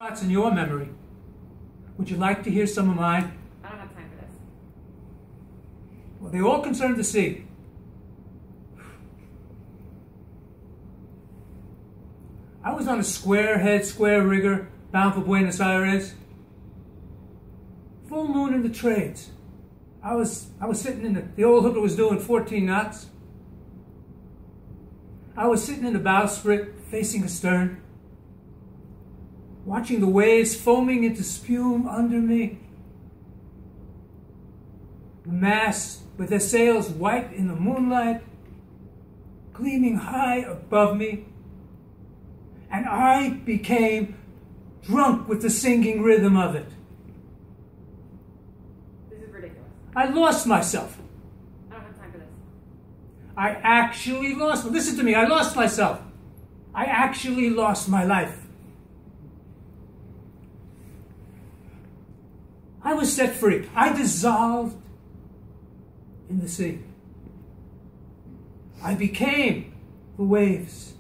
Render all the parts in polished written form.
Thoughts in your memory. Would you like to hear some of mine? I don't have time for this. Well, they all concern the sea. I was on a square rigger bound for Buenos Aires. Full moon in the trades. I was sitting in the old hooker was doing 14 knots. I was sitting in the bowsprit facing astern, watching the waves foaming into spume under me. The masts with their sails white in the moonlight, gleaming high above me. And I became drunk with the singing rhythm of it. This is ridiculous. I lost myself. I don't have time for this. I actually lost. Listen to me, I lost myself. I actually lost my life. I was set free. I dissolved in the sea. I became the waves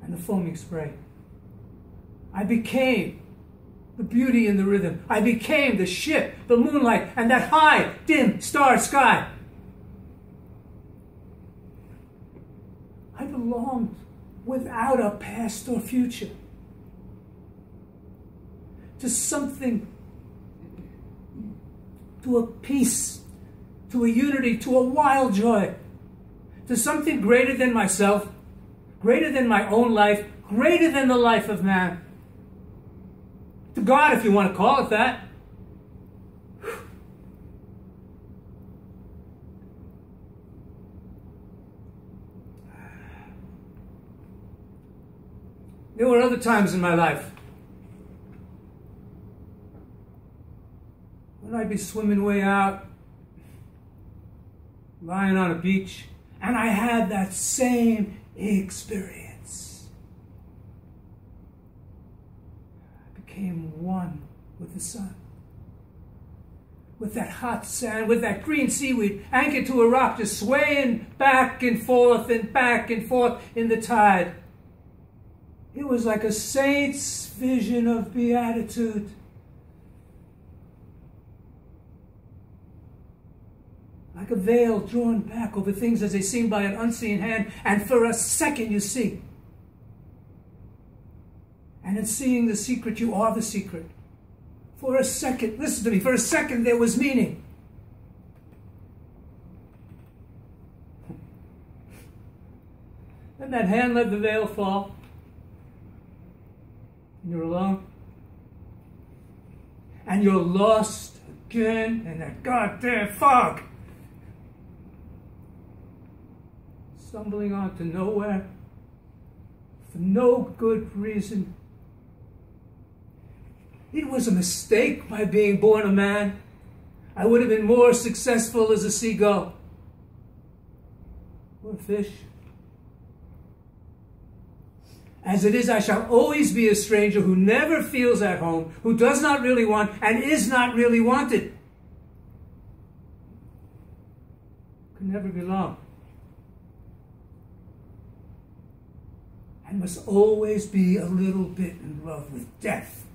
and the foaming spray. I became the beauty in the rhythm. I became the ship, the moonlight, and that high, dim, starred sky. I belonged without a past or future to something, to a peace, to a unity, to a wild joy, to something greater than myself, greater than my own life, greater than the life of man. To God, if you want to call it that. There were other times in my life when I'd be swimming way out, lying on a beach, and I had that same experience. I became one with the sun, with that hot sand, with that green seaweed anchored to a rock, just swaying back and forth in the tide. It was like a saint's vision of beatitude. Like a veil drawn back over things as they seem by an unseen hand, and for a second you see. And in seeing the secret, you are the secret. For a second, listen to me, for a second there was meaning. Then that hand let the veil fall. And you're alone. And you're lost again in that goddamn fog. Stumbling on to nowhere for no good reason. It was a mistake, my being born a man. I would have been more successful as a seagull or a fish. As it is, I shall always be a stranger who never feels at home, who does not really want and is not really wanted. Could never belong. And must always be a little bit in love with death.